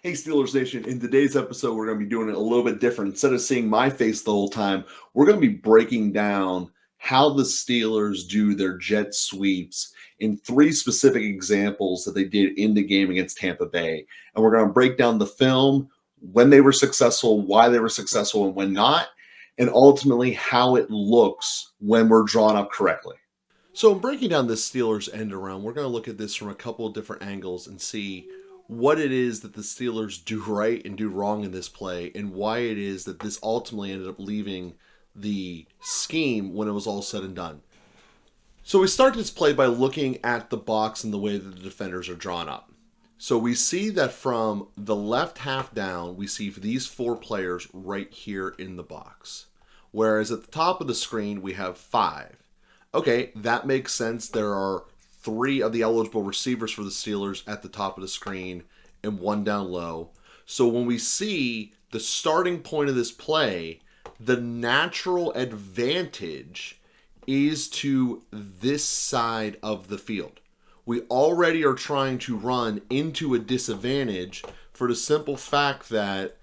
Hey, Steelers Nation. In today's episode, we're going to be doing it a little bit different. Instead of seeing my face the whole time, we're going to be breaking down how the Steelers do their jet sweeps in three specific examples that they did in the game against Tampa Bay. And we're going to break down the film, when they were successful, why they were successful, and when not, and ultimately how it looks when we're drawn up correctly. So, in breaking down this Steelers end around, we're going to look at this from a couple of different angles and see what it is that the Steelers do right and do wrong in this play, and why it is that this ultimately ended up leaving the scheme when it was all said and done. So we start this play by looking at the box and the way that the defenders are drawn up. So we see that from the left half down, we see these four players right here in the box. Whereas at the top of the screen, we have five. Okay, that makes sense. There are three of the eligible receivers for the Steelers at the top of the screen and one down low. So when we see the starting point of this play, the natural advantage is to this side of the field. We already are trying to run into a disadvantage for the simple fact that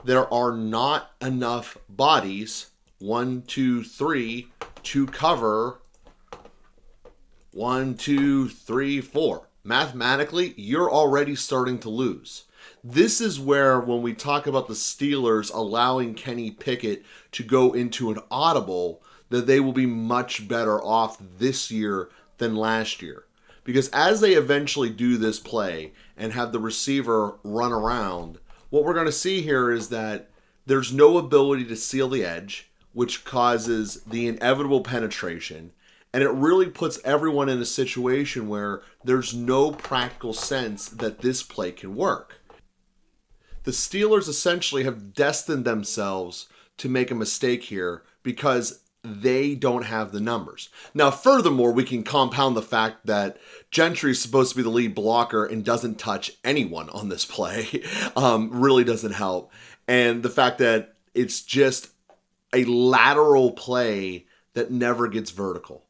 there are not enough bodies, 1, 2, 3, to cover 1, 2, 3, 4. Mathematically, you're already starting to lose. This is where, when we talk about the Steelers allowing Kenny Pickett to go into an audible, that they will be much better off this year than last year. Because as they eventually do this play and have the receiver run around, what we're going to see here is that there's no ability to seal the edge, which causes the inevitable penetration. And it really puts everyone in a situation where there's no practical sense that this play can work. The Steelers essentially have destined themselves to make a mistake here because they don't have the numbers. Now, furthermore, we can compound the fact that Gentry is supposed to be the lead blocker and doesn't touch anyone on this play. Really doesn't help. And the fact that it's just a lateral play that never gets vertical.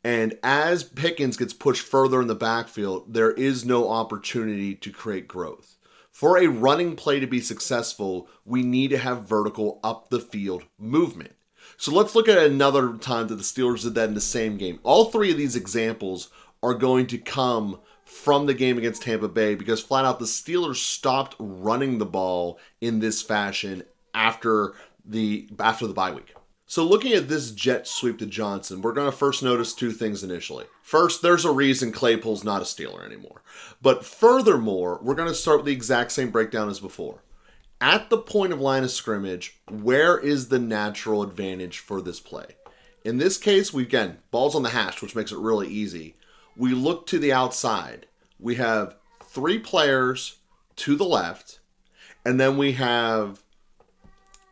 And as Pickens gets pushed further in the backfield, there is no opportunity to create growth. For a running play to be successful, we need to have vertical up the field movement. So let's look at another time that the Steelers did that in the same game. All three of these examples are going to come from the game against Tampa Bay because flat out the Steelers stopped running the ball in this fashion after the bye week. So looking at this jet sweep to Johnson, we're going to first notice two things initially. First, there's a reason Claypool's not a Steeler anymore. But furthermore, we're going to start with the exact same breakdown as before. At the point of line of scrimmage, where is the natural advantage for this play? In this case, ball's on the hash, which makes it really easy. We look to the outside. We have three players to the left, and then we have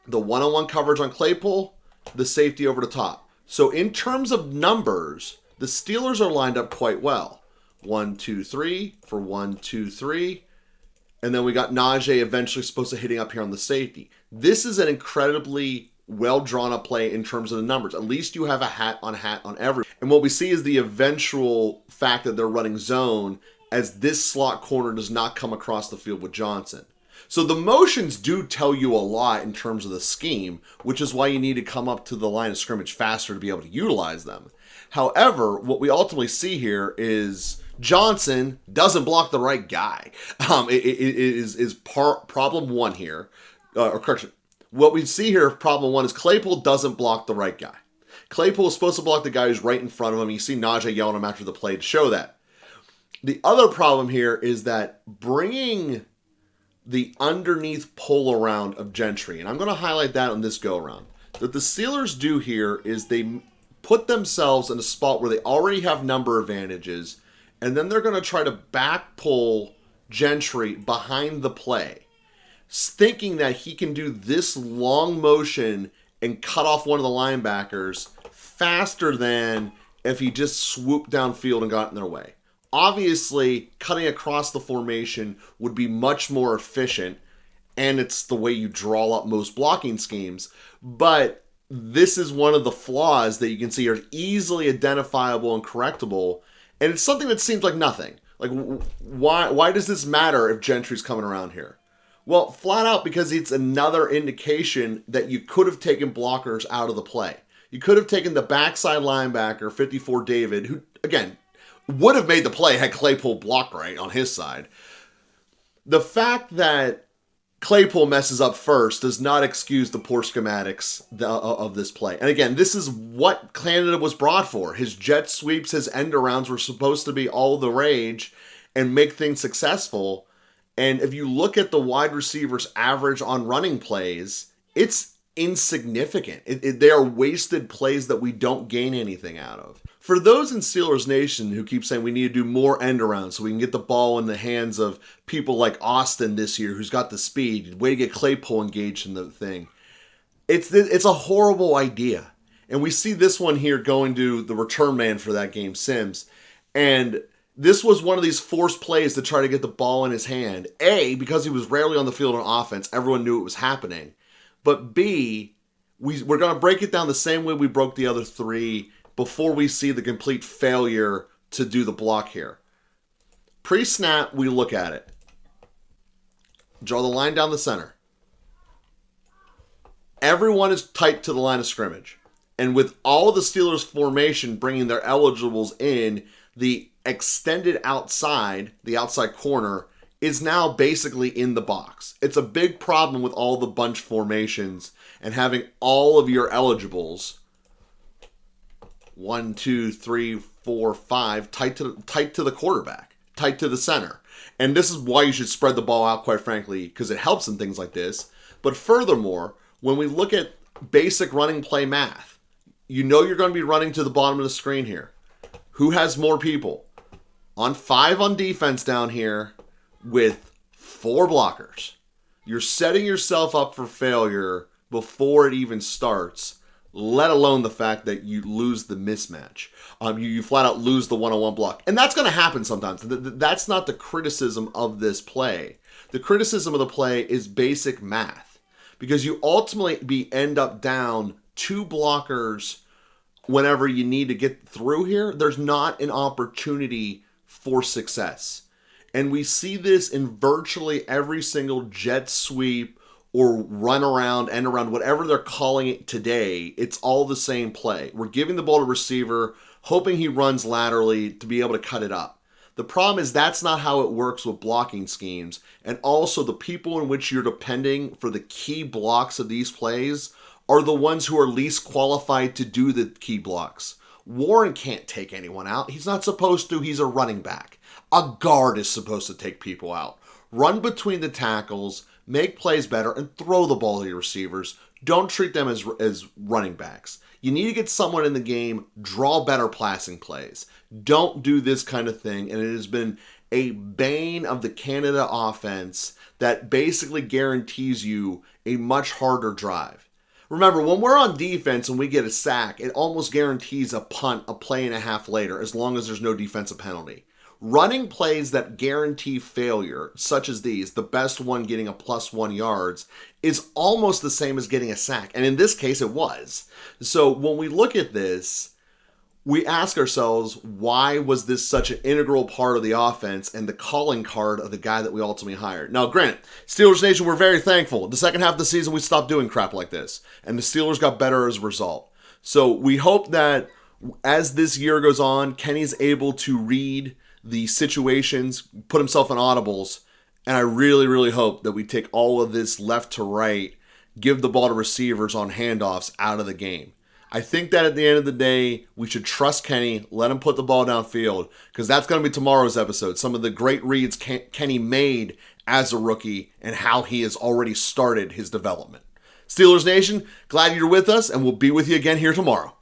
the one-on-one coverage on Claypool, the safety over the top. So in terms of numbers, the Steelers are lined up quite well. 1, 2, 3 for 1, 2, 3. And then we got Najee eventually supposed to hitting up here on the safety. This is an incredibly well drawn up play in terms of the numbers. At least you have a hat on every. And what we see is the eventual fact that they're running zone as this slot corner does not come across the field with Johnson. So the motions do tell you a lot in terms of the scheme, which is why you need to come up to the line of scrimmage faster to be able to utilize them. However, what we ultimately see here is Johnson doesn't block the right guy. It is problem one here. Or correction. What we see here, problem one, is Claypool doesn't block the right guy. Claypool is supposed to block the guy who's right in front of him. You see Najee yelling him after the play to show that. The other problem here is that bringing the underneath pull around of Gentry, and I'm going to highlight that on this go around. What the Steelers do here is they put themselves in a spot where they already have number advantages, and then they're going to try to back pull Gentry behind the play, thinking that he can do this long motion and cut off one of the linebackers faster than if he just swooped downfield and got in their way. Obviously, cutting across the formation would be much more efficient, and it's the way you draw up most blocking schemes. But this is one of the flaws that you can see are easily identifiable and correctable, and it's something that seems like nothing. Like, why does this matter if Gentry's coming around here? Well, flat out because it's another indication that you could have taken blockers out of the play. You could have taken the backside linebacker, 54 David, who, again, would have made the play had Claypool blocked right on his side. The fact that Claypool messes up first does not excuse the poor schematics of this play. And again, this is what Canada was brought for. His jet sweeps, his end arounds were supposed to be all the rage and make things successful. And if you look at the wide receivers' average on running plays, it's insignificant. They are wasted plays that we don't gain anything out of. For those in Steelers Nation who keep saying we need to do more end arounds so we can get the ball in the hands of people like Austin this year who's got the speed, way to get Claypool engaged in the thing, it's a horrible idea. And we see this one here going to the return man for that game, Sims. And this was one of these forced plays to try to get the ball in his hand. A, because he was rarely on the field on offense, everyone knew it was happening. But B, we're going to break it down the same way we broke the other three before we see the complete failure to do the block here. Pre-snap, we look at it. Draw the line down the center. Everyone is tight to the line of scrimmage. And with all the Steelers formation bringing their eligibles in, the extended outside, the outside corner, is now basically in the box. It's a big problem with all the bunch formations and having all of your eligibles, 1, 2, 3, 4, 5, tight to the quarterback, tight to the center. And this is why you should spread the ball out, quite frankly, because it helps in things like this. But furthermore, when we look at basic running play math, you know you're going to be running to the bottom of the screen here. Who has more people? On 5 on defense down here, with 4 blockers. You're setting yourself up for failure before it even starts, let alone the fact that you lose the mismatch. You flat out lose the one-on-one block. And that's going to happen sometimes. That's not the criticism of this play. The criticism of the play is basic math. Because you ultimately end up down 2 blockers whenever you need to get through here. There's not an opportunity for success. And we see this in virtually every single jet sweep or run around, end around, whatever they're calling it today. It's all the same play. We're giving the ball to receiver, hoping he runs laterally to be able to cut it up. The problem is that's not how it works with blocking schemes. And also the people in which you're depending for the key blocks of these plays are the ones who are least qualified to do the key blocks. Warren can't take anyone out. He's not supposed to. He's a running back. A guard is supposed to take people out. Run between the tackles, make plays better, and throw the ball to your receivers. Don't treat them as running backs. You need to get someone in the game, draw better passing plays. Don't do this kind of thing, and it has been a bane of the Canada offense that basically guarantees you a much harder drive. Remember, when we're on defense and we get a sack, it almost guarantees a punt a play and a half later, as long as there's no defensive penalty. Running plays that guarantee failure, such as these, the best one getting a +1 yards, is almost the same as getting a sack. And in this case, it was. So when we look at this, we ask ourselves, why was this such an integral part of the offense and the calling card of the guy that we ultimately hired? Now, granted, Steelers Nation, we're very thankful. The second half of the season, we stopped doing crap like this. And the Steelers got better as a result. So we hope that as this year goes on, Kenny's able to read the situations, put himself in audibles, and I really, really hope that we take all of this left to right, give the ball to receivers on handoffs out of the game. I think that at the end of the day, we should trust Kenny, let him put the ball downfield, because that's going to be tomorrow's episode. Some of the great reads Kenny made as a rookie and how he has already started his development. Steelers Nation, glad you're with us, and we'll be with you again here tomorrow.